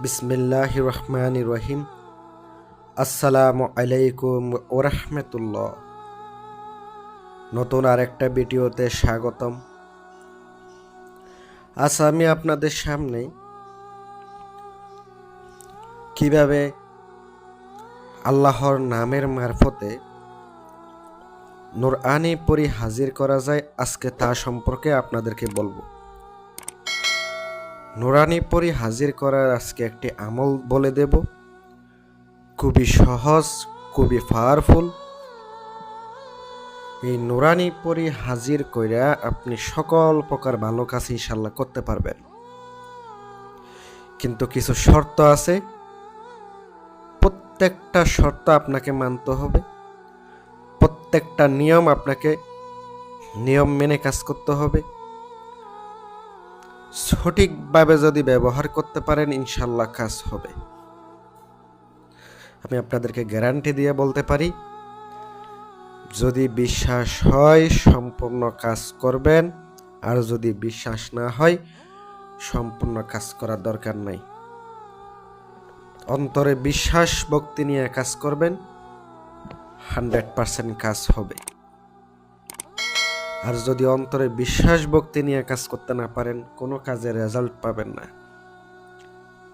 বিসমিল্লাহির রহমানির রহিম। আসসালামু আলাইকুম ওয়া রাহমাতুল্লাহ। নতুন আরেকটা ভিডিওতে স্বাগতম। আজ আমি আপনাদের সামনে কিভাবে আল্লাহর নামের মারফতে নুরআনি পরী হাজির করা যায়, আজকে তা সম্পর্কে আপনাদেরকে বলবো। নুরআনি পরী হাজির করার আজকে একটি আমল বলে দেব, খুবই সহজ, খুবই পাওয়ারফুল। এই নুরআনি পরী হাজির কইরা আপনি সকল প্রকার ভালো কাজ ইনশাআল্লাহ করতে পারবেন, কিন্তু কিছু শর্ত আছে। প্রত্যেকটা শর্ত আপনাকে মানতে হবে, প্রত্যেকটা নিয়ম আপনাকে নিয়ম মেনে কাজ করতে হবে। সঠিকভাবে যদি ব্যবহার করতে পারেন ইনশাআল্লাহ কাজ হবে। আমি আপনাদেরকে গ্যারান্টি দিয়ে বলতে পারি, যদি বিশ্বাস হয় সম্পূর্ণ কাজ করবেন, আর যদি বিশ্বাস না হয় সম্পূর্ণ কাজ করার দরকার নাই। অন্তরে বিশ্বাস ভক্তি নিয়ে কাজ করবেন, 100% কাজ হবে। আর যদি অন্তরে বিশ্বাস ভক্তি নিয়ে কাজ করতে না পারেন, কোনো কাজে রেজাল্ট পাবেন না।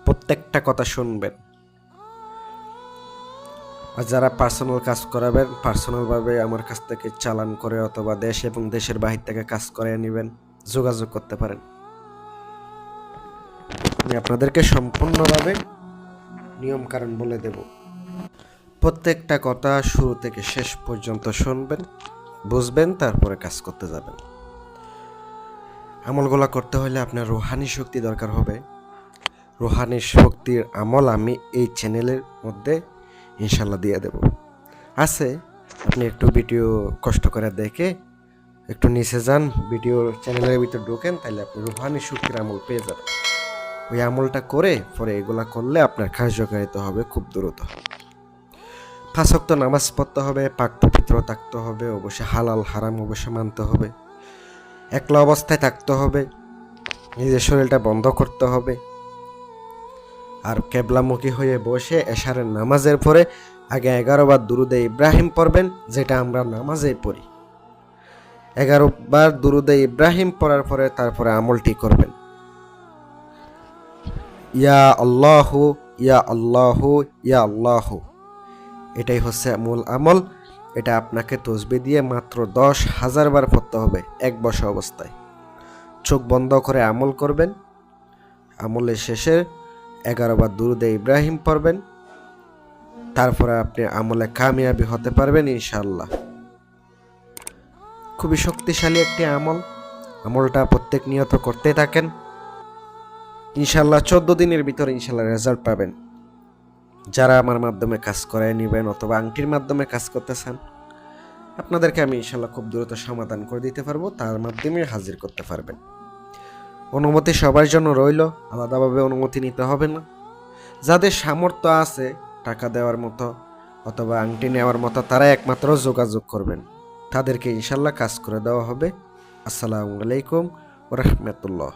প্রত্যেকটা কথা শুনবেন। আর যারা পার্সোনাল কাজ করাবেন, পার্সোনালভাবে আমার কাছ থেকে চালান করে অথবা দেশ এবং দেশের বাহির থেকে কাজ করিয়ে নেবেন, যোগাযোগ করতে পারেন। আমি আপনাদেরকে সম্পূর্ণভাবে নিয়ম কারণ বলে দেব। প্রত্যেকটা কথা শুরু থেকে শেষ পর্যন্ত শুনবেন, বুঝবেন, তারপরে কাজ করতে যাবেন। আমলগুলো করতে হলে আপনার রুহানি শক্তি দরকার হবে। রুহানি শক্তির আমল আমি এই চ্যানেলের মধ্যে ইনশাল্লাহ দিয়ে দেব। আছে, আপনি একটু ভিডিও কষ্ট করে দেখে একটু নিচে যান, ভিডিও চ্যানেলের ভিতরে ঢোকেন, তাহলে আপনি রুহানি শক্তির আমল পেয়ে যাবেন। ওই আমলটা করে পরে এগুলা করলে আপনার কার্যকারিতা হবে খুব দ্রুত। 5 ওয়াক্ত নামাজ পড়তে হবে, পাক পবিত্র থাকতে হবে, অবশ্যই হালাল হারাম অবশ্যই মানতে হবে, একলা অবস্থায় থাকতে হবে, নিজের শরীরটা বন্ধ করতে হবে। আর কেবলামুখী হয়ে বসে এশারের নামাজের পরে আগে 11 বার দুরুদে ইব্রাহিম পড়বেন, যেটা আমরা নামাজে পড়ি। 11 বার দুরুদে ইব্রাহিম পড়ার পরে তারপরে আমলটি করবেন। ইয়া আল্লাহু ইয়া আল্লাহু ইয়া আল্লাহু, এটাই হচ্ছে মূল আমল। এটা আপনাকে তসবিহ দিয়ে মাত্র 10,000 বার পড়তে হবে এক বসা অবস্থায়। চোখ বন্ধ করে আমল করবেন। আমলের শেষে 11 বার দুরুদে ইব্রাহিম পড়বেন, তারপরে আপনি আমলে কামিয়াবি হতে পারবেন ইনশাআল্লাহ। খুবই শক্তিশালী একটি আমল। আমলটা প্রত্যেক নিয়ত করতে থাকেন, ইনশাআল্লাহ 14 দিনের ভিতরে ইনশাআল্লাহ রেজাল্ট পাবেন। যারা আমার মাধ্যমে কাজ করায় নেবেন অথবা আংটির মাধ্যমে কাজ করতে চান, আপনাদেরকে আমি ইনশাআল্লাহ খুব দ্রুত সমাধান করে দিতে পারবো, তার মাধ্যমে হাজির করতে পারবেন। অনুমতি সবার জন্য রইল, আলাদাভাবে অনুমতি নিতে হবে না। যাদের সামর্থ্য আছে টাকা দেওয়ার মতো অথবা আংটি নেওয়ার মতো, তারা একমাত্র যোগাযোগ করবেন, তাদেরকে ইনশাআল্লাহ কাজ করে দেওয়া হবে। আসসালামু আলাইকুম ওয়া রাহমাতুল্লাহ।